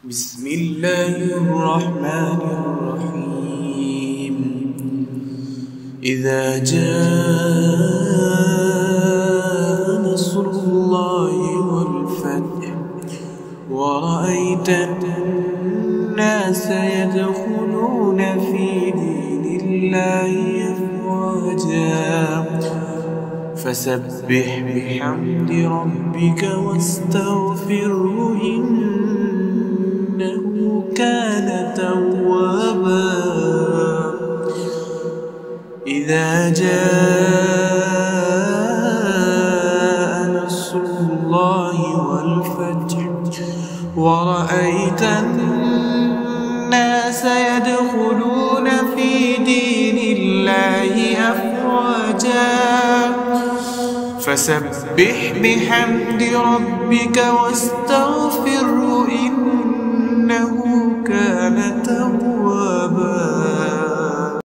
بسم الله الرحمن الرحيم. إذا جاء نصر الله والفتح ورأيت الناس يدخلون في دين الله أفواجا فسبح بحمد ربك واستغفره إنه كان توابا. إذا جاء نصر الله والفتح ورأيت الناس يدخلون في دين الله أفواجا فسبح بحمد ربك واستغفره إنه